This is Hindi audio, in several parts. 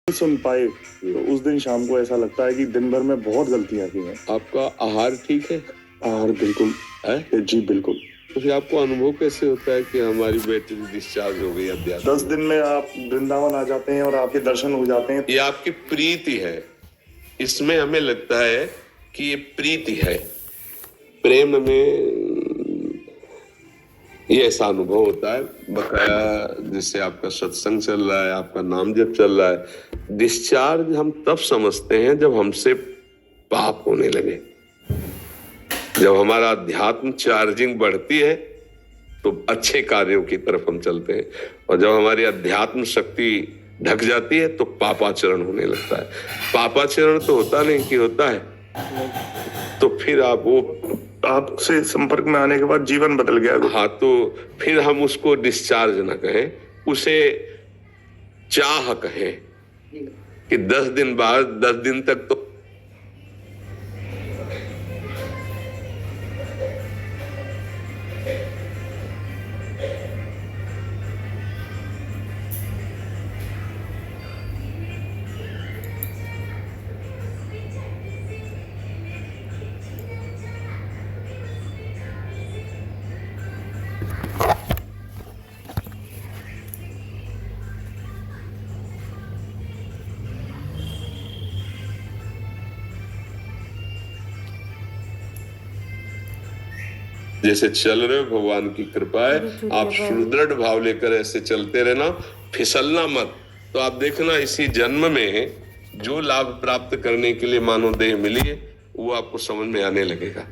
सुन पाए तो उस दिन शाम को ऐसा लगता है कि दिन भर में बहुत गलतियां की हैं। आपका आहार ठीक है? आहार बिल्कुल है? जी बिल्कुल। तो फिर आपको अनुभव कैसे होता है कि हमारी बैटरी डिस्चार्ज हो गई अध्यात्म? 10 दिन में आप वृंदावन आ जाते हैं और आपके दर्शन हो जाते हैं। ये आपकी प्रीति है। इसमें हमें लगता है कि ये प्रीति है। प्रेम में ये ऐसा अनुभव होता है बकाया, जिससे आपका सत्संग चल रहा है, आपका नाम जप चल रहा है। डिस्चार्ज हम तब समझते हैं जब हमसे पाप होने लगे, जब हमारा अध्यात्म चार्जिंग बढ़ती है तो अच्छे कार्यों की तरफ हम चलते हैं, और जब हमारी अध्यात्म शक्ति ढक जाती है तो पापाचरण होने लगता है। पापाचरण तो होता नहीं कि होता है, तो फिर आपसे संपर्क में आने के बाद जीवन बदल गया। हाँ, तो फिर हम उसको डिस्चार्ज ना कहें, उसे चाह कहें कि 10 दिन बाद 10 दिन तक तो जैसे चल रहे हो, भगवान की कृपा है। आप सुदृढ़ भाव लेकर ऐसे चलते रहना, फिसलना मत। तो आप देखना इसी जन्म में जो लाभ प्राप्त करने के लिए मानव देह मिली है वो आपको समझ में आने लगेगा।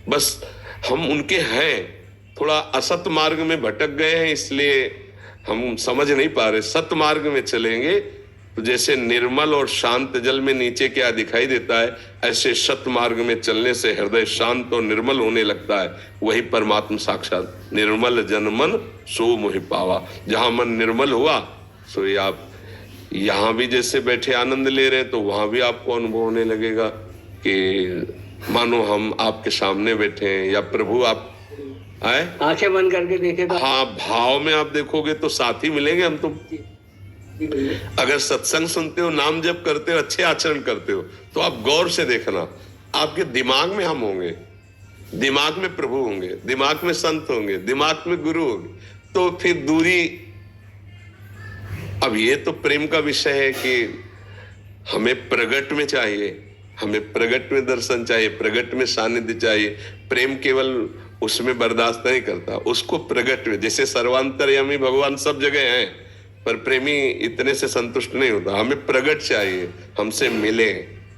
बस हम उनके हैं, थोड़ा असत मार्ग में भटक गए हैं, इसलिए हम समझ नहीं पा रहे। सत मार्ग में चलेंगे तो जैसे निर्मल और शांत जल में नीचे क्या दिखाई देता है, ऐसे सत मार्ग में चलने से हृदय शांत और निर्मल होने लगता है। वही परमात्मा साक्षात। निर्मल जन मन सो मोहि पावा। जहां मन निर्मल हुआ सो ये आप यहां भी जैसे बैठे आनंद ले रहे हैं, तो वहां भी आपको अनुभव होने लगेगा कि मानो हम आपके सामने बैठे हैं, या प्रभु आप आए। आंखें बंद करके देखेगा। हाँ, भाव में आप देखोगे तो साथी मिलेंगे हम तुम। अगर सत्संग सुनते हो, नाम जप करते हो, अच्छे आचरण करते हो, तो आप गौर से देखना, आपके दिमाग में हम होंगे, दिमाग में प्रभु होंगे, दिमाग में संत होंगे, दिमाग में गुरु होंगे। तो फिर दूरी, अब ये तो प्रेम का विषय है कि हमें प्रगट में चाहिए, हमें प्रगट में दर्शन चाहिए, प्रगट में सानिध्य चाहिए। प्रेम केवल उसमें बर्दाश्त नहीं करता, उसको प्रगट में, जैसे सर्वांतर्यामी भगवान सब जगह हैं, पर प्रेमी इतने से संतुष्ट नहीं होता। हमें प्रगट चाहिए, हमसे मिले,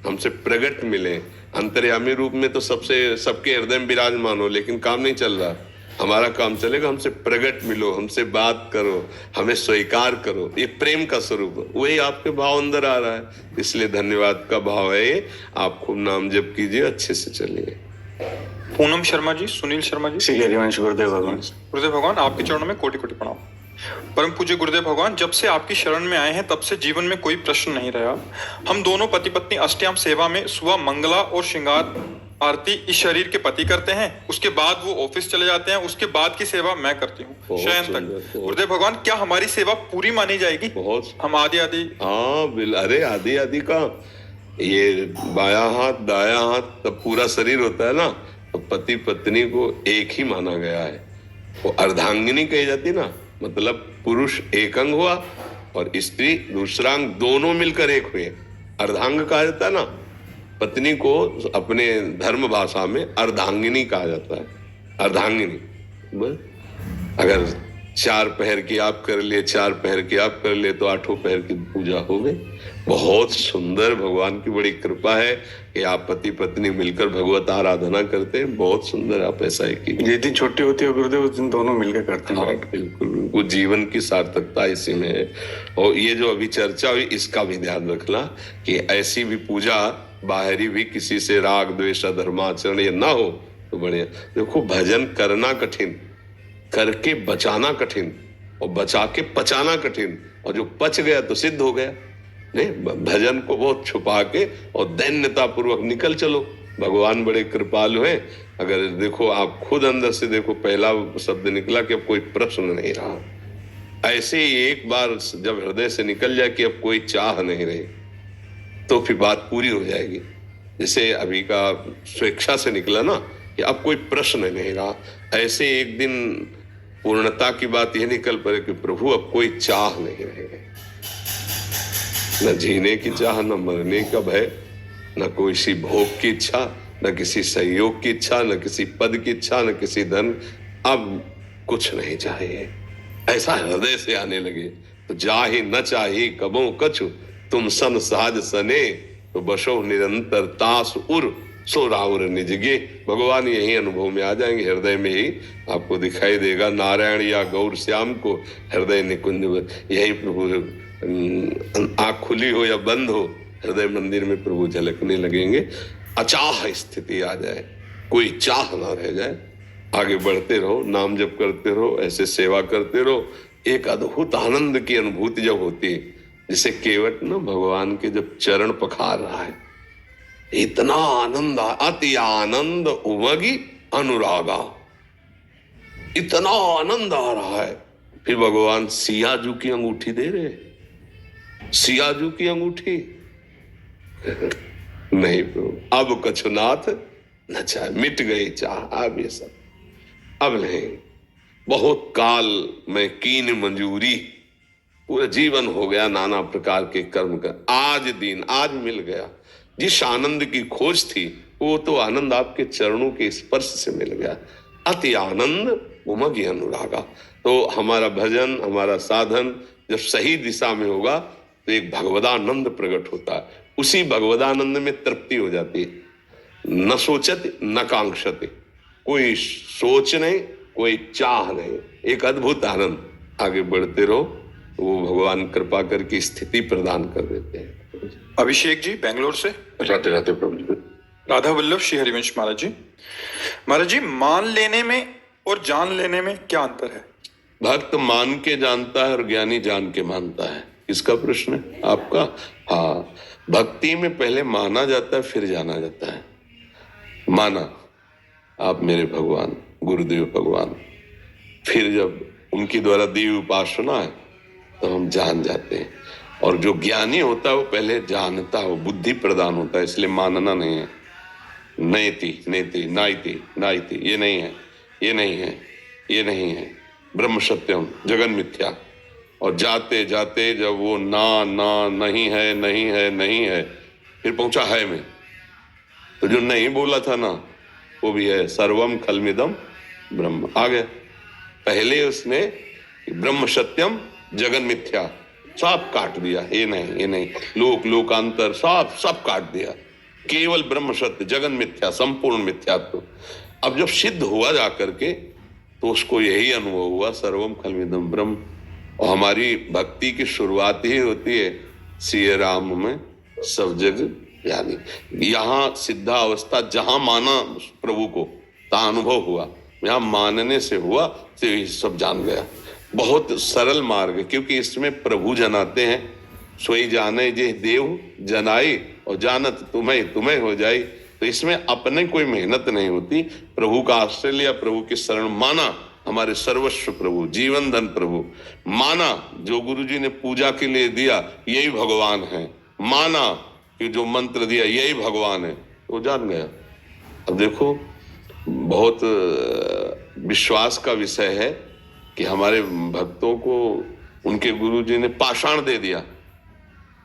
हमसे प्रगट मिले। अंतर्यामी रूप में तो सबके हृदय में विराजमान हो, लेकिन काम नहीं चल रहा। हमारा काम चलेगा, हमसे प्रगट मिलो, हमसे बात करो, हमें स्वीकार करो। ये प्रेम का स्वरूप, वही आपके भाव अंदर आ रहा है। इसलिए धन्यवाद का भाव है ये। आप खूब नाम जप कीजिए, अच्छे से चलिए। पूनम शर्मा जी, सुनील शर्मा जी। श्री हरिवंश गुरुदेव भगवान। गुरुदेव भगवान, आपके चरणों में कोटि कोटि प्रणाम। परम पूज्य गुरुदेव भगवान, जब से आपकी शरण में आए हैं तब से जीवन में कोई प्रश्न नहीं रहा। हम दोनों पति पत्नी अष्टयाम सेवा में सुबह मंगला और श्रृंगार आरती इस शरीर के पति करते हैं, उसके बाद वो ऑफिस चले जाते हैं, उसके बाद की सेवा मैं करती हूँ शयन तक। गुरुदेव भगवान, क्या हमारी सेवा पूरी मानी जाएगी? बहुत। हम आदि आदि। हाँ अरे आदि आदि का ये बाया हाथ दाया हाथ तब पूरा शरीर होता है ना, तो पति पत्नी को एक ही माना गया है। वो अर्धांगिनी कही जाती ना, मतलब पुरुष एक अंग हुआ और स्त्री दूसरा अंग, दोनों मिलकर एक हुए, अर्धांग कहा जाता है ना। पत्नी को अपने धर्म भाषा में अर्धांगिनी कहा जाता है। अर्धांगिनी, अगर 4 पहर की आप कर ले, 4 पहर की आप कर ले, तो 8 पहर की पूजा हो गई। बहुत सुंदर, भगवान की बड़ी कृपा है कि आप पति पत्नी मिलकर भगवत आराधना करते हैं। बहुत सुंदर, आप ऐसा ही कीजिए। जिस दिन छुट्टी होती है गुरुदेव, उस दिन दोनों मिलकर करते हैं। हाँ बिल्कुल, वो जीवन की सार्थकता इसी में है। और ये जो अभी चर्चा हुई, इसका भी ध्यान रखना कि ऐसी भी पूजा बाहरी भी किसी से राग द्वेष धर्माचरण ये ना हो तो बढ़िया। देखो, भजन करना कठिन, करके बचाना कठिन, और बचा के पचाना कठिन, और जो पच गया तो सिद्ध हो गया। नहीं, भजन को बहुत छुपा के और दैन्यता पूर्वक निकल चलो। भगवान बड़े कृपालु हैं। अगर देखो, आप खुद अंदर से देखो, पहला शब्द निकला कि अब कोई प्रश्न नहीं रहा। ऐसे ही एक बार जब हृदय से निकल जाए कि अब कोई चाह नहीं रही, तो फिर बात पूरी हो जाएगी। जैसे अभी का स्वेच्छा से निकला ना कि अब कोई प्रश्न नहीं रहा, ऐसे एक दिन पूर्णता की बात यह निकल पड़े कि प्रभु अब कोई चाह नहीं रहेगी, न जीने की चाह, न मरने का भय, न कोई सी भोग की इच्छा, न किसी सहयोग की इच्छा, न किसी पद की इच्छा, न किसी धन, अब कुछ नहीं चाहिए। ऐसा हृदय से आने लगे तो जाहि न चाही कबो कछु, तुम सन साज सने तो बसो निरंतर तास उर सो राउर निजगे। भगवान यही अनुभव में आ जाएंगे, हृदय में ही आपको दिखाई देगा नारायण या गौर श्याम को हृदय निकुंज, यही प्रभु आंख खुली हो या बंद हो, हृदय मंदिर में प्रभु झलकने लगेंगे। अचाह स्थिति आ जाए, कोई चाह ना रह जाए, आगे बढ़ते रहो, नाम जप करते रहो, ऐसे सेवा करते रहो। एक अद्भुत आनंद की अनुभूति जब होती है, जिसे केवट ना भगवान के जब चरण पखार रहा है, इतना आनंद, अति आनंद उमगी अनुरागा, इतना आनंद आ रहा है। फिर भगवान सियाजू की अंगूठी दे रहे, सियाजू की अंगूठी नहीं प्रभु, अब कछुनाथ न चाहे, मिट गई चाह, अब ये सब अब नहीं। बहुत काल में कीन मंजूरी, पूरा जीवन हो गया नाना प्रकार के कर्म का, आज दिन आज मिल गया। जिस आनंद की खोज थी वो तो आनंद आपके चरणों के स्पर्श से मिल गया। अति आनंद उमगी अनुरागा। तो हमारा भजन, हमारा साधन जब सही दिशा में होगा तो एक भगवदानंद प्रकट होता है, उसी भगवदानंद में तृप्ति हो जाती है। न सोचते न कांक्षते, कोई सोच नहीं, कोई चाह नहीं, एक अद्भुत आनंद। आगे बढ़ते रहो, वो भगवान कृपा करके स्थिति प्रदान कर देते हैं। अभिषेक जी बेंगलोर से। राधे राधे प्रभु जी। राधा वल्लभ श्री हरिवंश महाराज जी। महाराज जी, मान लेने में और जान लेने में क्या अंतर है? भक्त मान के जानता है और ज्ञानी जान के मानता है। इसका प्रश्न है आपका? हाँ, भक्ति में पहले माना जाता है फिर जाना जाता है। माना आप मेरे भगवान गुरुदेव भगवान, फिर जब उनकी द्वारा दी हुई उपासना है तो हम जान जाते हैं। और जो ज्ञानी होता है वो पहले जानता है, वो बुद्धि प्रदान होता है, इसलिए मानना नहीं है। नैति नेति नाइति नाइति, ये नहीं है, ये नहीं है, ये नहीं है, ब्रह्म सत्यम जगन मिथ्या। और जाते जाते जब वो ना ना नहीं है नहीं है नहीं है, फिर पहुंचा है में, तो जो नहीं बोला था ना वो भी है, सर्वम खलमिदम ब्रह्म आ गया। पहले उसने ब्रह्म सत्यम जगन मिथ्या सब काट दिया, ये नहीं ये नहीं, लोक लोकांतर सब काट दिया, केवल ब्रह्म सत्य जगन मिथ्या, संपूर्ण मिथ्यात्व। अब जब सिद्ध हुआ जा करके तो उसको यही अनुभव हुआ, सर्वम खलमिदम ब्रह्म। और हमारी भक्ति की शुरुआत ही होती है सिय राम में सब जग यानी, यहाँ सिद्धा अवस्था जहां माना प्रभु को तहां अनुभव हुआ, यहाँ मानने से हुआ तो ये सब जान गया। बहुत सरल मार्ग है, क्योंकि इसमें प्रभु जनाते हैं, सोई जाने जे देव जनाई और जानत तुम्हें तुम्हें हो जाई। तो इसमें अपने कोई मेहनत नहीं होती, प्रभु का आश्रय लिया, प्रभु की शरण माना, हमारे सर्वस्व प्रभु, जीवन धन प्रभु माना, जो गुरु जी ने पूजा के लिए दिया यही भगवान है, माना कि जो मंत्र दिया यही भगवान है, वो जान गया। अब देखो, बहुत विश्वास का विषय है कि हमारे भक्तों को उनके गुरु जी ने पाषाण दे दिया,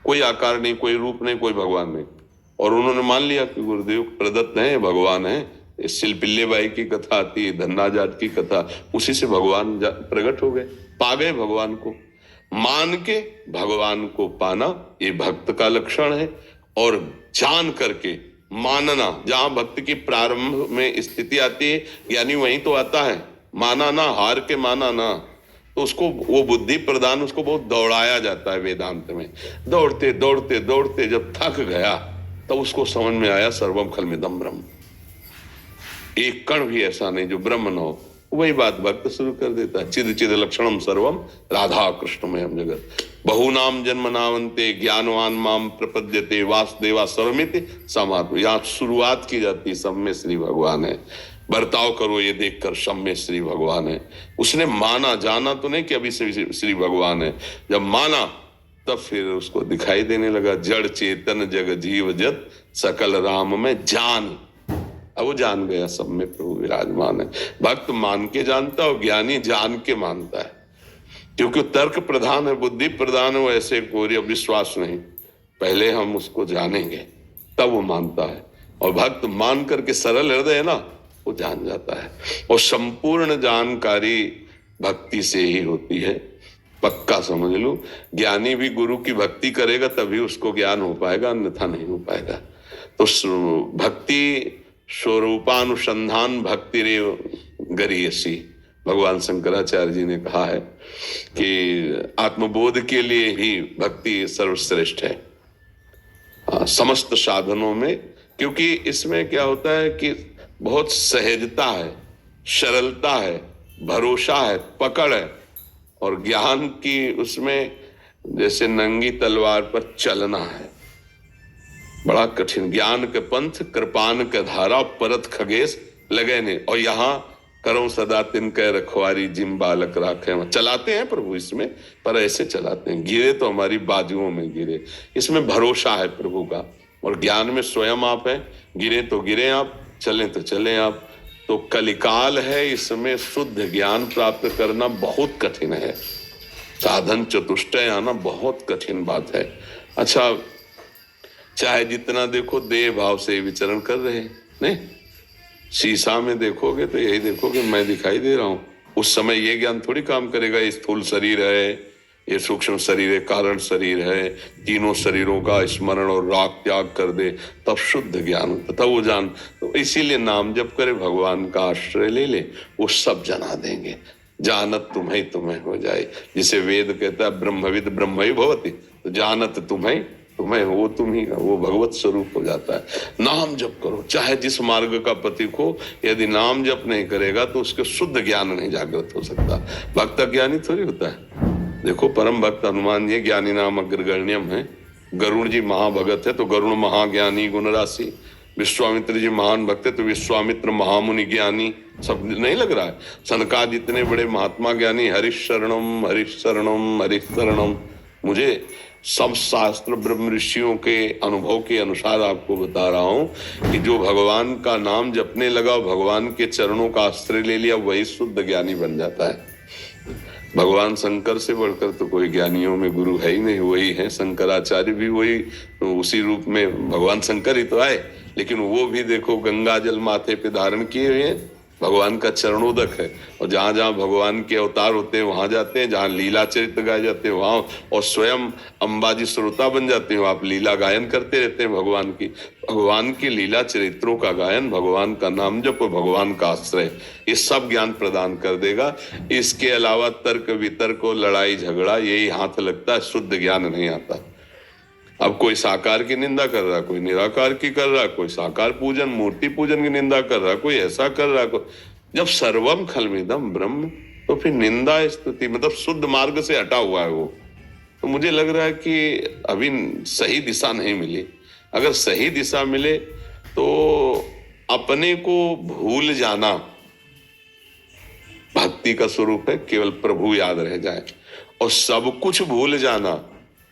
कोई आकार नहीं, कोई रूप नहीं, कोई भगवान नहीं, और उन्होंने मान लिया कि गुरुदेव प्रदत्त है, भगवान है। सिलपिल्ले बाई की कथा आती है, धन्ना जाट की कथा, उसी से भगवान प्रकट हो गए, पा गए भगवान को। मान के भगवान को पाना ये भक्त का लक्षण है। और जान करके मानना, जहां भक्त की प्रारंभ में स्थिति आती है यानी वहीं तो आता है, माना ना, हार के माना ना, तो उसको वो बुद्धि प्रदान, उसको बहुत दौड़ाया जाता है वेदांत में। दौड़ते दौड़ते दौड़ते जब थक गया तब उसको समझ में आया सर्वम खलमिदम ब्रह्म, एक कण भी ऐसा नहीं जो ब्रह्म न हो। वही बात भक्त शुरू कर देता है, चिद चिद लक्षणम सर्वम राधा कृष्णमयम जगत, बहुनाम जन्म नावंते ज्ञानवान माम प्रपद्यते वासुदेवा सर्वमिति समात्म। यहाँ शुरुआत की जाती है, सब में श्री भगवान है। बर्ताव करो ये देखकर सब में श्री भगवान है। उसने माना, जाना तो नहीं कि अभी श्री भगवान है, जब माना तब फिर उसको दिखाई देने लगा। जड़ चेतन जग जीव जत सकल राम में जान। अब वो जान गया सब में प्रभु विराजमान है। भक्त मान के जानता और ज्ञानी जान के मानता है, क्योंकि तर्क प्रधान है, बुद्धि प्रधान है, वो ऐसे कोई विश्वास नहीं। पहले हम उसको जानेंगे तब वो मानता है, और भक्त मान करके सरल हृदय है ना, वो जान जाता है। और संपूर्ण जानकारी भक्ति से ही होती है, पक्का समझ लो। ज्ञानी भी गुरु की भक्ति करेगा तभी उसको ज्ञान हो पाएगा, अन्यथा नहीं हो पाएगा। तो भक्ति स्वरूपानुसंधान भक्ति रे गरीयसी, भगवान शंकराचार्य जी ने कहा है कि आत्मबोध के लिए ही भक्ति सर्वश्रेष्ठ है समस्त साधनों में। क्योंकि इसमें क्या होता है कि बहुत सहजता है, सरलता है, भरोसा है, पकड़ है, और ज्ञान की उसमें जैसे नंगी तलवार पर चलना है, बड़ा कठिन। ज्ञान के पंथ कृपान के धारा परत खगेश लगे ने, और यहाँ करो सदा तिनके रखवारी जिम बालक राखे। चलाते हैं प्रभु इसमें, पर ऐसे चलाते हैं, गिरे तो हमारी बाजुओं में गिरे। इसमें भरोसा है प्रभु का, और ज्ञान में स्वयं आप हैं, गिरे तो गिरे आप, चलें तो चलें आप। तो कलिकाल है, इसमें शुद्ध ज्ञान प्राप्त करना बहुत कठिन है, साधन चतुष्टय आना बहुत कठिन बात है। अच्छा, चाहे जितना देखो देह भाव से विचरण कर रहे हैं, नहीं शीशा में देखोगे तो यही देखोगे मैं दिखाई दे रहा हूं। उस समय ये ज्ञान थोड़ी काम करेगा, ये स्थूल शरीर है, ये सूक्ष्म शरीर है, कारण शरीर है, तीनों शरीरों का स्मरण और राग त्याग कर दे, तब शुद्ध ज्ञान होता, तब वो जान। तो इसीलिए नाम जप करे, भगवान का आश्रय ले ले, वो सब जना देंगे। जानत तुम्हें हो जाए, जिसे वेद कहता है ब्रह्मविद ब्रह्म ही भवति, तो जानत तुम्हें वो तुम ही, वो भगवत स्वरूप हो जाता है। नाम जप करो, चाहे जिस मार्ग का पथिक हो, यदि नाम जप नहीं करेगा तो उसके शुद्ध ज्ञान नहीं जागृत हो सकता। भक्त ज्ञानी थोड़ी होता है। देखो परम भक्त हनुमान जी ज्ञानी नाम अग्रगण्यम है, गरुड़ जी महाभगत है तो गरुड़ महाज्ञानी गुण राशि, विश्वामित्र जी महान भक्त है तो विश्वामित्र महामुनि ज्ञानी। सब नहीं लग रहा है? सनकादि इतने बड़े महात्मा ज्ञानी, हरिश शरणम हरिश शरणम हरिश शरणम। मुझे सब शास्त्र ब्रह्म ऋषियों के अनुभव के अनुसार आपको बता रहा हूं कि जो भगवान का नाम जपने लगा, भगवान के चरणों का आश्रय ले लिया, वही शुद्ध ज्ञानी बन जाता है। भगवान शंकर से बढ़कर तो कोई ज्ञानियों में गुरु है ही नहीं, वही है। शंकराचार्य भी वही, तो उसी रूप में भगवान शंकर ही तो आए, लेकिन वो भी देखो गंगा जल माथे पे धारण किए हुए हैं, भगवान का चरणोदक है। और जहां जहां भगवान के अवतार होते हैं वहां जाते हैं, जहां लीला चरित्र गाए जाते हैं वहां, और स्वयं अंबाजी श्रोता बन जाते हैं, आप लीला गायन करते रहते हैं भगवान की लीला चरित्रों का गायन, भगवान का नाम जप, भगवान का आश्रय, ये सब ज्ञान प्रदान कर देगा। इसके अलावा तर्क वितर्क और लड़ाई झगड़ा यही हाथ लगता है, शुद्ध ज्ञान नहीं आता। अब कोई साकार की निंदा कर रहा, कोई निराकार की कर रहा, कोई साकार पूजन मूर्ति पूजन की निंदा कर रहा, कोई ऐसा कर रहा, जब सर्वम खलमिदम ब्रह्म, तो फिर निंदा स्तुति मतलब शुद्ध मार्ग से हटा हुआ है वो। तो मुझे लग रहा है कि अभी सही दिशा नहीं मिली। अगर सही दिशा मिले तो अपने को भूल जाना भक्ति का स्वरूप है, केवल प्रभु याद रह जाए, और सब कुछ भूल जाना,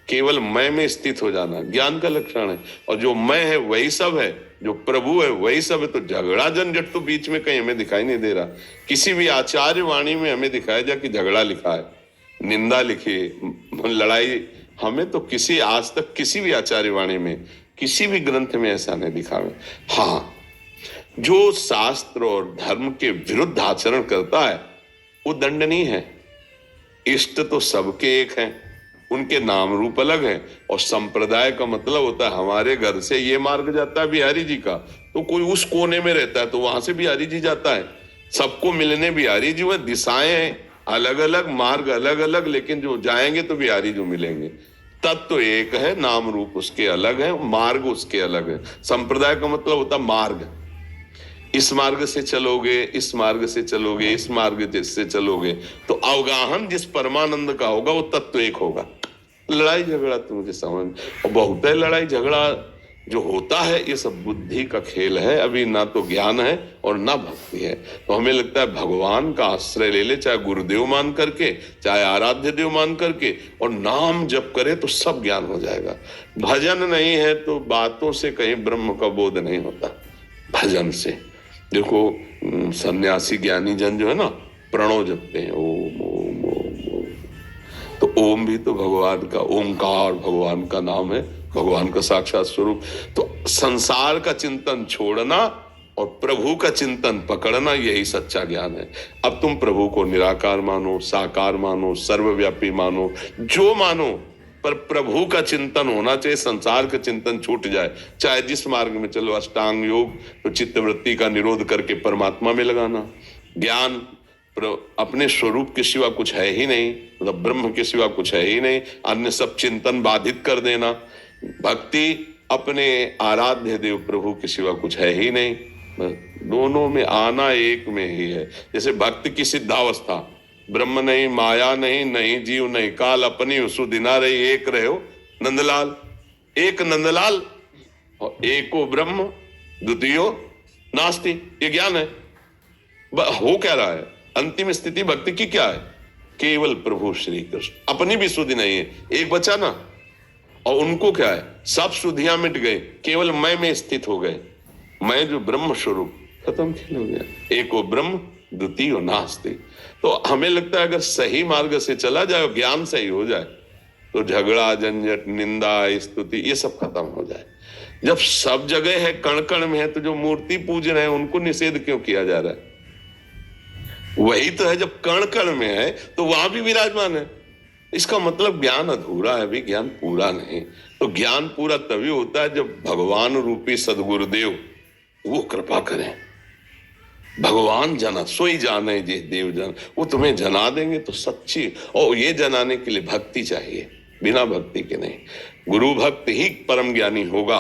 केवल मैं में स्थित हो जाना ज्ञान का लक्षण है। और जो मैं है वही सब है, जो प्रभु है वही सब है। तो झगड़ा झंझट तो बीच में कहीं हमें दिखाई नहीं दे रहा। किसी भी आचार्य वाणी में हमें दिखाया जाए कि झगड़ा लिखा है, निंदा लिखी, लड़ाई, हमें तो किसी आज तक किसी भी आचार्य वाणी में किसी भी ग्रंथ में ऐसा नहीं दिखावे। हाँ, जो शास्त्र और धर्म के विरुद्ध आचरण करता है वो दंडनीय है। इष्ट तो सबके एक हैं, उनके नाम रूप अलग है, और संप्रदाय का मतलब होता है हमारे घर से ये मार्ग जाता है बिहारी जी का, तो कोई उस कोने में रहता है तो वहां से बिहारी जी जाता है, सबको मिलने बिहारी जी। वह दिशाएं हैं अलग अलग, मार्ग अलग अलग, लेकिन जो जाएंगे तो बिहारी जो मिलेंगे। तत्व तो एक है, नाम रूप उसके अलग है, मार्ग उसके अलग है। संप्रदाय का मतलब होता है मार्ग, इस मार्ग से चलोगे, इस मार्ग से चलोगे, इस मार्ग से चलोगे, तो अवगाहन जिस परमानंद का होगा वो तत्व एक होगा। लड़ाई झगड़ा तो मुझे समझ, और बहुत है लड़ाई झगड़ा जो होता है ये सब बुद्धि का खेल है, अभी ना तो ज्ञान है और ना भक्ति है। तो हमें लगता है भगवान का आश्रय ले ले, चाहे गुरुदेव मान करके, चाहे आराध्य देव मान करके, और नाम जप करे तो सब ज्ञान हो जाएगा। भजन नहीं है तो बातों से कहीं ब्रह्म का बोध नहीं होता, भजन से। देखो सन्यासी ज्ञानी जन जो है ना, प्रणव जपते हैं, ओम ओम ओम ओम। तो ओम भी तो भगवान का, ओंकार भगवान का नाम है, भगवान का साक्षात स्वरूप। तो संसार का चिंतन छोड़ना और प्रभु का चिंतन पकड़ना, यही सच्चा ज्ञान है। अब तुम प्रभु को निराकार मानो, साकार मानो, सर्वव्यापी मानो, जो मानो, पर प्रभु का चिंतन होना चाहिए, संसार का चिंतन छूट जाए। चाहे जिस मार्ग में चलो, अष्टांग योग तो चित्तवृत्ति का निरोध करके परमात्मा में लगाना, ज्ञान अपने स्वरूप के सिवा कुछ है ही नहीं, मतलब ब्रह्म के सिवा कुछ है ही नहीं, अन्य सब चिंतन बाधित कर देना, भक्ति अपने आराध्य देव प्रभु के सिवा कुछ है ही नहीं, दोनों में आना एक में ही है। जैसे भक्त की सिद्धावस्था, ब्रह्म नहीं, माया नहीं, नहीं जीव नहीं काल, अपनी सुदिना रही एक रहो नंदलाल, एक नंदलाल और एको ब्रह्म द्वितीयो नास्ति, ये ज्ञान है। हो क्या रहा है? अंतिम स्थिति भक्ति की क्या है? केवल प्रभु श्री कृष्ण, अपनी भी सुधि नहीं है, एक बचा ना, और उनको क्या है? सब सुधियां मिट गए, केवल मैं में स्थित हो गए, मैं जो ब्रह्म स्वरूप, खत्म खेल हो गया, एको ब्रह्म द्वितीय नास्ति। तो हमें लगता है अगर सही मार्ग से चला जाए, ज्ञान सही हो जाए, तो झगड़ा, झंझट, निंदा, स्तुति ये सब खत्म हो जाए। जब सब जगह है, कण कण में है, तो जो मूर्ति पूज रहे हैं उनको निषेध क्यों किया जा रहा है? वही तो है, जब कण कण में है तो वहां भी विराजमान है। इसका मतलब ज्ञान अधूरा है, भी ज्ञान पूरा नहीं। तो ज्ञान पूरा तभी होता है जब भगवान रूपी सदगुरुदेव वो कृपा करें। भगवान जना सोई जाने जे देव जन, वो तुम्हें जना देंगे तो सच्ची, और ये जनाने के लिए भक्ति चाहिए, बिना भक्ति के नहीं। गुरु भक्त ही परम ज्ञानी होगा।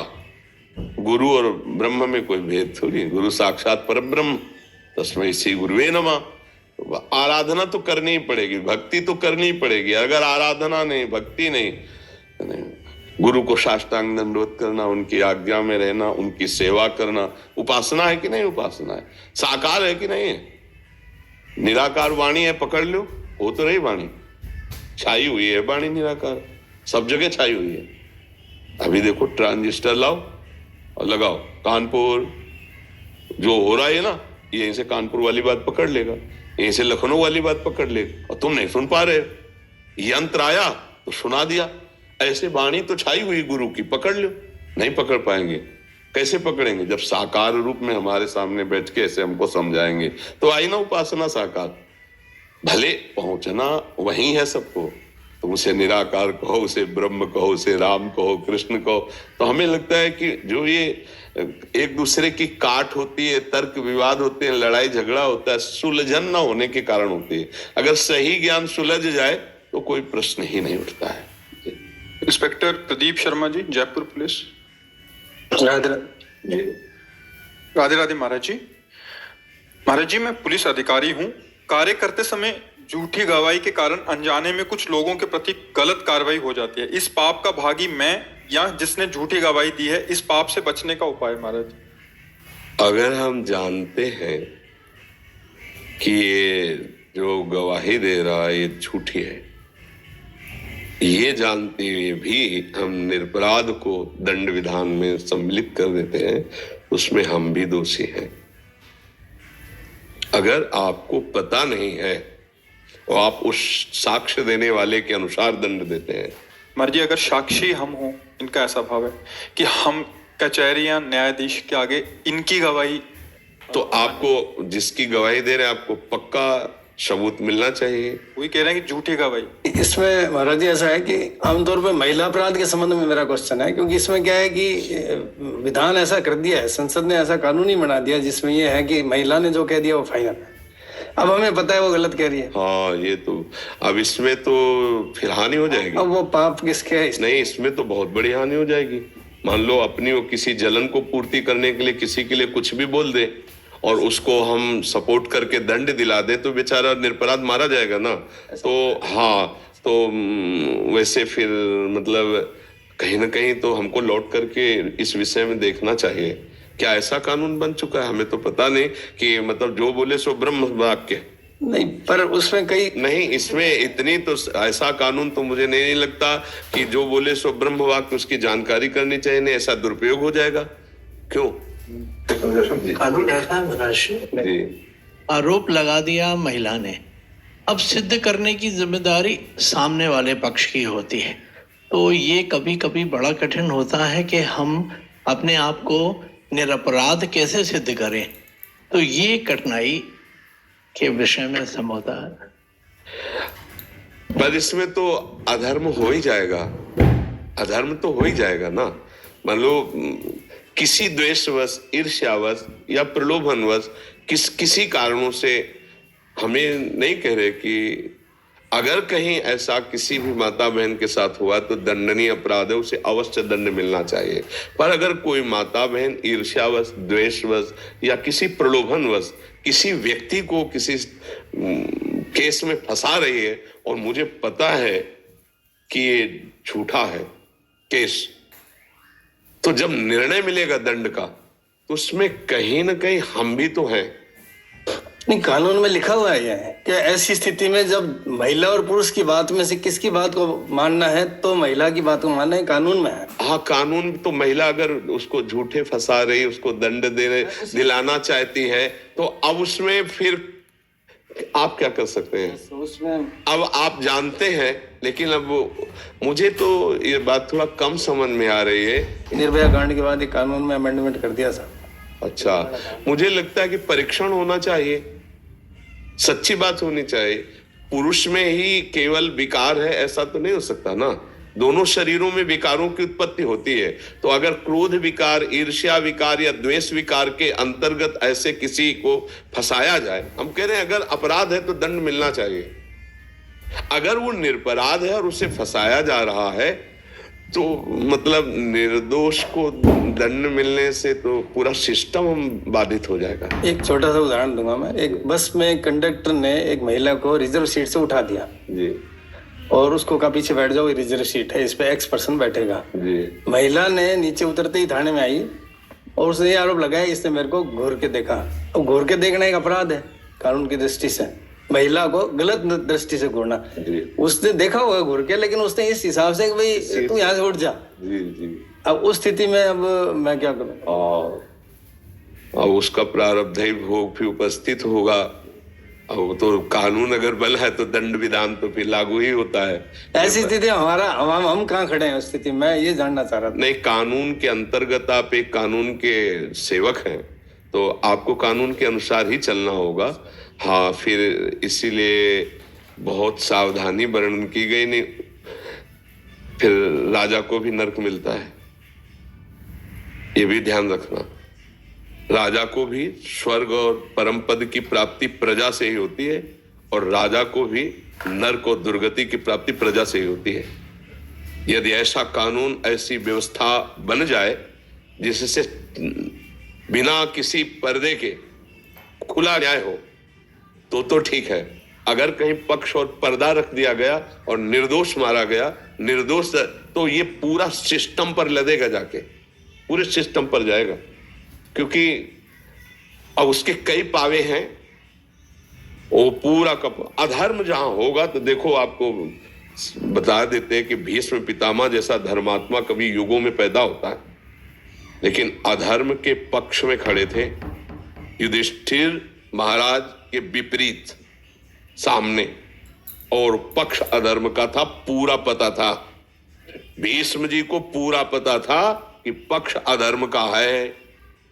गुरु और ब्रह्म में कोई भेद थोड़ी, गुरु साक्षात परब्रह्म, तस्मै श्री गुरुवे नमः। आराधना तो करनी ही पड़ेगी, भक्ति तो करनी ही पड़ेगी। अगर आराधना नहीं, भक्ति नहीं, गुरु को साष्टांग दंडवत करना, उनकी आज्ञा में रहना, उनकी सेवा करना, उपासना है कि नहीं? उपासना है। साकार है कि नहीं है? निराकार वाणी है, पकड़ लो, हो तो रही वाणी, छाई हुई है वाणी निराकार, सब जगह छाई हुई है। अभी देखो ट्रांजिस्टर लाओ और लगाओ, कानपुर जो हो रहा है ना, यहीं से कानपुर वाली बात पकड़ लेगा, यहीं से लखनऊ वाली बात पकड़ लेगा, और तुम नहीं सुन पा रहे, यंत्र आया तो सुना दिया। ऐसे वाणी तो छाई हुई गुरु की, पकड़ लो, नहीं पकड़ पाएंगे। कैसे पकड़ेंगे? जब साकार रूप में हमारे सामने बैठ के ऐसे हमको समझाएंगे। तो आई ना उपासना साकार, भले पहुंचना वही है सबको, तो उसे निराकार कहो, उसे ब्रह्म कहो, उसे राम कहो, कृष्ण कहो। तो हमें लगता है कि जो ये एक दूसरे की काट होती है, तर्क विवाद होते हैं, लड़ाई झगड़ा होता है, सुलझन ना होने के कारण होती है। अगर सही ज्ञान सुलझ जाए तो कोई प्रश्न ही नहीं उठता है। Inspector Pradeep Sharma ji, Jaipur police. राधे राधे महाराज जी। महाराज जी, मैं पुलिस अधिकारी हूँ। कार्य करते समय झूठी गवाही के कारण अनजाने में कुछ लोगों के प्रति गलत कार्रवाई हो जाती है। इस पाप का भागी मैं या जिसने झूठी गवाही दी है, इस पाप से बचने का उपाय महाराज? अगर हम जानते हैं कि ये जो गवाही दे रहा है ये झूठी है, ये जानते हुए भी हम निरपराध को दंड विधान में सम्मिलित कर देते हैं, उसमें हम भी दोषी हैं। अगर आपको पता नहीं है और आप उस साक्ष्य देने वाले के अनुसार दंड देते हैं। मर्जी, अगर साक्षी हम हो, इनका ऐसा भाव है कि हम कचहरी या न्यायाधीश के आगे इनकी गवाही, तो आपको जिसकी गवाही दे रहे हैं आपको पक्का सबूत मिलना चाहिए। वही कह रहे हैं कि झूठी गवाही। इसमें महाराज जी ऐसा है कि आमतौर पर महिला अपराध के संबंध में मेरा क्वेश्चन है, क्योंकि इसमें क्या है कि विधान ऐसा कर दिया है, संसद ने ऐसा कानून ही बना दिया जिसमें ये है कि महिला ने जो कह दिया वो फाइनल है। अब हमें पता है वो गलत कह रही है। हाँ, ये तो अब इसमें तो फिर हानि हो जाएगी। अब वो पाप किसके है? नहीं, इसमें तो बहुत बड़ी हानि हो जाएगी। मान लो अपनी वो किसी जलन को पूर्ति करने के लिए किसी के लिए कुछ भी बोल दे और उसको हम सपोर्ट करके दंड दिला दे, तो बेचारा निरपराध मारा जाएगा ना। तो हाँ, तो वैसे फिर मतलब कहीं ना कहीं तो हमको लौट करके इस विषय में देखना चाहिए। क्या ऐसा कानून बन चुका है? हमें तो पता नहीं कि मतलब जो बोले सो ब्रह्म वाक्य नहीं, पर उसमें कई नहीं, इसमें इतनी तो ऐसा कानून तो मुझे नहीं लगता कि जो बोले सो ब्रह्म वाक्य उसकी जानकारी करनी चाहिए। नहीं, ऐसा दुरुपयोग हो जाएगा। क्यों? कानून ऐसा है महर्षि, जी, आरोप लगा दिया महिला ने, अब सिद्ध करने की जिम्मेदारी सामने वाले पक्ष की होती है। तो ये कभी कभी बड़ा कठिन होता है कि हम अपने आप को निरपराध कैसे सिद्ध करें। तो ये कठिनाई के विषय में समझौता है। पर इसमें तो अधर्म हो ही जाएगा, अधर्म तो हो ही जाएगा ना। मान लो किसी द्वेषवश, ईर्ष्यावश या प्रलोभनवश किसी कारणों से, हमें नहीं कह रहे कि अगर कहीं ऐसा किसी भी माता बहन के साथ हुआ तो दंडनीय अपराध है, उसे अवश्य दंड मिलना चाहिए। पर अगर कोई माता बहन ईर्ष्यावश, द्वेषवश या किसी प्रलोभनवश किसी व्यक्ति को किसी केस में फंसा रही है और मुझे पता है कि ये झूठा है केस, तो जब निर्णय मिलेगा दंड का तो उसमें कहीं ना कहीं हम भी तो हैं। नहीं, कानून में लिखा हुआ है यह कि ऐसी स्थिति में जब महिला और पुरुष की बात में से किसकी बात को मानना है तो महिला की बात को मानना है, कानून में है। हाँ, कानून तो महिला अगर उसको झूठे फंसा रही, उसको दंड दिलाना चाहती है तो अब उसमें फिर आप क्या कर सकते हैं? उसमें अब आप जानते हैं, लेकिन अब मुझे तो ये बात थोड़ा कम समझ में आ रही है। निर्भया कांड के बाद एक कानून में अमेंडमेंट कर दिया साहब। अच्छा, मुझे लगता है कि परीक्षण होना चाहिए, सच्ची बात होनी चाहिए। पुरुष में ही केवल विकार है ऐसा तो नहीं हो सकता ना, दोनों शरीरों में विकारों की उत्पत्ति होती है। तो अगर क्रोध विकार, ईर्ष्या विकार या द्वेष विकार के अंतर्गत ऐसे किसी को फंसाया जाए, हम कह रहे हैं अगर अपराध है तो दंड मिलना चाहिए। अगर वो निरपराध है और उसे फंसाया जा रहा है तो मतलब निर्दोष को दंड मिलने से तो पूरा सिस्टम बाधित हो जाएगा। एक छोटा सा उदाहरण दूंगा मैं। एक बस में कंडक्टर ने एक महिला को रिजर्व सीट से उठा दिया जी, और उसको कहा पीछे बैठ जाओ, ये रिजर्व सीट है, इस पे X पर्सन बैठेगा। जी, महिला ने नीचे उतरते ही थाने में आई और उसने ये आरोप लगाया इसने मेरे को घूर के देखा। अब घूर के देखना एक अपराध है कानून की दृष्टि से, महिला को गलत दृष्टि से घूरना। उसने देखा होगा घूर के, लेकिन उसने इस हिसाब से कि भाई तू यहाँ से उठ जा। जी, जी। अब उस स्थिति में अब मैं क्या करूँ? अब उसका प्रारब्ध ही भोग भी उपस्थित होगा। अब तो कानून अगर बल है तो दंड विधान तो फिर लागू ही होता है। ऐसी स्थिति हमारा हम कहाँ खड़े हैं उस स्थिति? मैं ये जानना चाह रहा था। नहीं, कानून के अंतर्गत आप एक कानून के सेवक हैं तो आपको कानून के अनुसार ही चलना होगा। हाँ, फिर इसीलिए बहुत सावधानी वर्णन की गई। नहीं, फिर राजा को भी नरक मिलता है, ये भी ध्यान रखना। राजा को भी स्वर्ग और परम पद की प्राप्ति प्रजा से ही होती है और राजा को भी नरक और दुर्गति की प्राप्ति प्रजा से ही होती है। यदि ऐसा कानून, ऐसी व्यवस्था बन जाए जिससे बिना किसी पर्दे के खुला न्याय हो तो ठीक है। अगर कहीं पक्ष और पर्दा रख दिया गया और निर्दोष मारा गया, निर्दोष, तो ये पूरा सिस्टम पर लदेगा, जाके पूरे सिस्टम पर जाएगा, क्योंकि अब उसके कई पावे हैं। वो पूरा का अधर्म जहां होगा तो देखो, आपको बता देते हैं कि भीष्म पितामह जैसा धर्मात्मा कभी युगों में पैदा होता है, लेकिन अधर्म के पक्ष में खड़े थे। युधिष्ठिर महाराज के विपरीत सामने, और पक्ष अधर्म का था, पूरा पता था। भीष्म जी को पूरा पता था कि पक्ष अधर्म का है,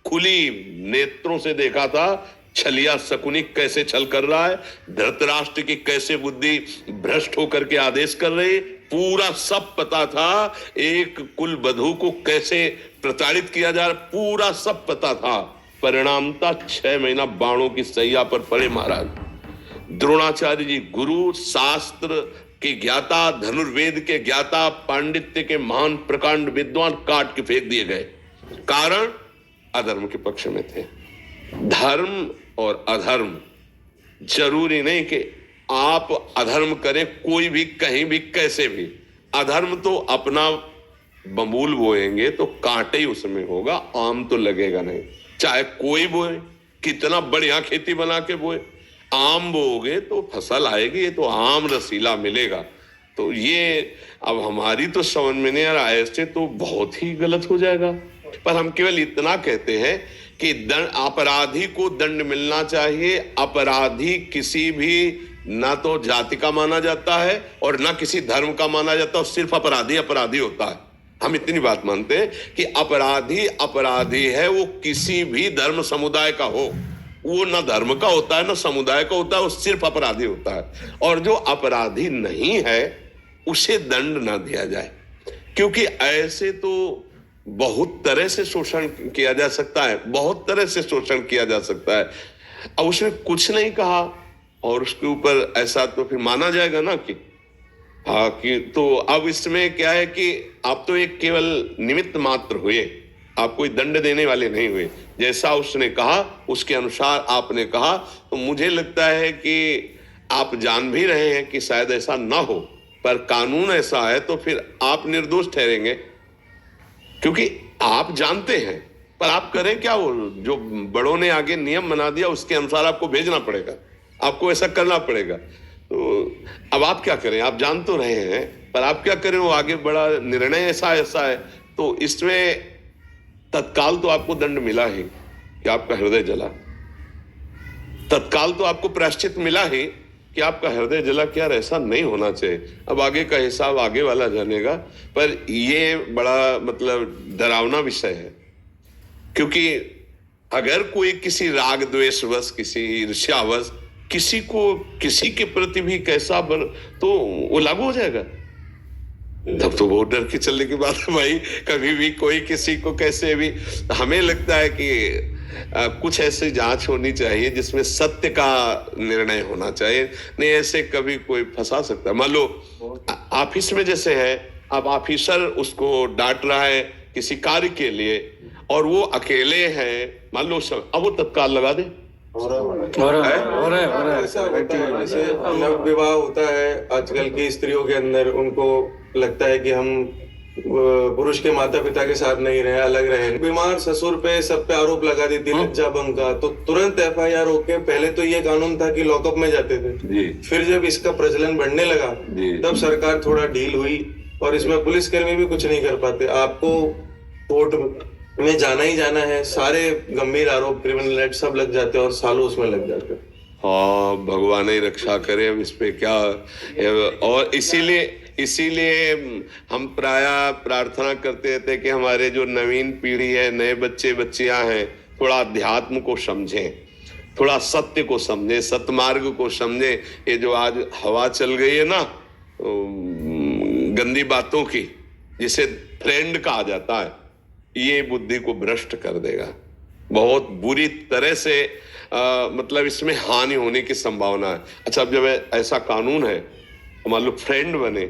खुली नेत्रों से देखा था छलिया शकुनी कैसे छल कर रहा है, धृतराष्ट्र की कैसे बुद्धि भ्रष्ट होकर के आदेश कर रही, पूरा सब पता था। एक कुल वधू को कैसे प्रताड़ित किया जा रहा, पूरा सब पता था। परिणामता 6 महीना बाणों की सैया पर पड़े महाराज। द्रोणाचार्य जी गुरु, शास्त्र के ज्ञाता, धनुर्वेद के ज्ञाता, पांडित्य के महान प्रकांड विद्वान काट के फेंक दिए गए, कारण अधर्म के पक्ष में थे। धर्म और अधर्म जरूरी नहीं कि आप अधर्म करें, कोई भी कहीं भी कैसे भी। अधर्म तो अपना बबूल बोएंगे तो कांटे ही उसमें होगा, आम तो लगेगा नहीं। चाहे कोई बोए, कितना बढ़िया खेती बना के बोए, आम बोओगे तो फसल आएगी, ये तो आम रसीला मिलेगा। तो ये अब हमारी तो समझ में नहीं आ रहा, ऐसे तो बहुत ही गलत हो जाएगा। पर हम केवल इतना कहते हैं कि अपराधी को दंड मिलना चाहिए। अपराधी किसी भी ना तो जाति का माना जाता है और ना किसी धर्म का माना जाता है, सिर्फ अपराधी अपराधी होता है। हम इतनी बात मानते हैं कि अपराधी अपराधी है, वो किसी भी धर्म समुदाय का हो, वो ना धर्म का होता है ना समुदाय का होता है, वो सिर्फ अपराधी होता है। और जो अपराधी नहीं है उसे दंड ना दिया जाए, क्योंकि ऐसे तो बहुत तरह से शोषण किया जा सकता है, बहुत तरह से शोषण किया जा सकता है। अब उसने कुछ नहीं कहा और उसके ऊपर ऐसा तो फिर माना जाएगा ना कि हाँ कि तो अब इसमें क्या है कि आप तो एक केवल निमित्त मात्र हुए, आप कोई दंड देने वाले नहीं हुए। जैसा उसने कहा उसके अनुसार आपने कहा, तो मुझे लगता है कि आप जान भी रहे हैं कि शायद ऐसा ना हो, पर कानून ऐसा है तो फिर आप निर्दोष ठहरेंगे, क्योंकि आप जानते हैं। पर आप करें क्या, वो जो बड़ों ने आगे नियम बना दिया उसके अनुसार आपको भेजना पड़ेगा, आपको ऐसा करना पड़ेगा। तो अब आप क्या करें, आप जान तो रहे हैं, पर आप क्या करें, वो आगे बड़ा निर्णय ऐसा है। तो इसमें तत्काल तो आपको दंड मिला ही कि आपका हृदय जला, तत्काल तो आपको प्रायश्चित मिला ही कि आपका हृदय जला। क्या ऐसा नहीं होना चाहिए। अब आगे का हिसाब आगे वाला जानेगा, पर ये बड़ा मतलब डरावना विषय है, क्योंकि अगर कोई किसी राग द्वेषवश, किसी ईर्ष्यावश किसी को किसी के प्रति भी कैसा तो वो लागू हो जाएगा। तब तो बहुत डर के चलने की बात है भाई, कभी भी कोई किसी को कैसे भी। हमें लगता है कि कुछ ऐसी जांच होनी चाहिए जिसमें सत्य का निर्णय होना चाहिए, नहीं ऐसे कभी कोई फंसा सकता है। मान लो ऑफिस में जैसे है, अब ऑफिसर उसको डांट रहा है किसी कार्य के लिए और वो अकेले हैं, मान लो अब वो तत्काल लगा दे। हो रहा है। ऐसा होता है, जैसे नव विवाह होता है आजकल की स्त्रियों के अंदर, उनको लगता है कि हम पुरुष के माता पिता के साथ नहीं रहे, अलग रहे। बीमार ससुर पे सब पे आरोप लगा देती लज्जा भंग का, तो तुरंत FIR होके, पहले तो ये कानून था कि लॉकअप में जाते थे जी। फिर जब इसका प्रचलन बढ़ने लगा तब सरकार थोड़ा ढील हुई और इसमें पुलिसकर्मी भी कुछ नहीं कर पाते। आपको कोर्ट में जाना ही जाना है, सारे गंभीर आरोप क्रिमिनल एक्ट सब लग जाते हैं और सालों उसमें लग जाते हैं। हाँ, भगवान ही रक्षा करे, अब इस पे क्या। और इसीलिए हम प्राय प्रार्थना करते थे कि हमारे जो नवीन पीढ़ी है, नए बच्चे बच्चियां हैं, थोड़ा अध्यात्म को समझें, थोड़ा सत्य को समझें, सतमार्ग को समझें। ये जो आज हवा चल गई है ना गंदी बातों की, जिसे फ्रेंड कहा जाता है, ये बुद्धि को भ्रष्ट कर देगा बहुत बुरी तरह से। मतलब इसमें हानि होने की संभावना है। अच्छा, अब जब ऐसा कानून है, मान लो फ्रेंड बने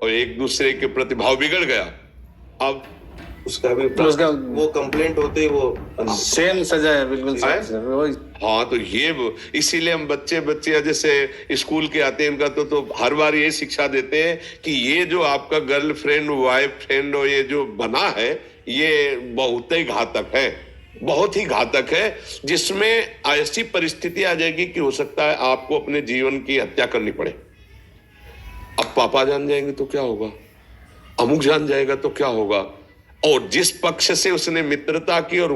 और एक दूसरे के प्रति भाव बिगड़ गया, अब उसका भी वो कंप्लेंट होते ही वो सेम सजा है, बिल्कुल। हाँ, तो ये इसीलिए हम बच्चे जैसे स्कूल के आते हैं, इनका तो हर बार ये शिक्षा देते हैं कि ये जो आपका गर्लफ्रेंड वाइफ फ्रेंड और ये जो बना है, ये बहुत ही घातक है, बहुत ही घातक है, जिसमें ऐसी परिस्थिति आ जाएगी कि हो सकता है आपको अपने जीवन की हत्या करनी पड़े। अब पापा जान जाएंगे तो क्या होगा, अमुक जान जाएगा तो क्या होगा। और जिस पक्ष से उसने मित्रता की और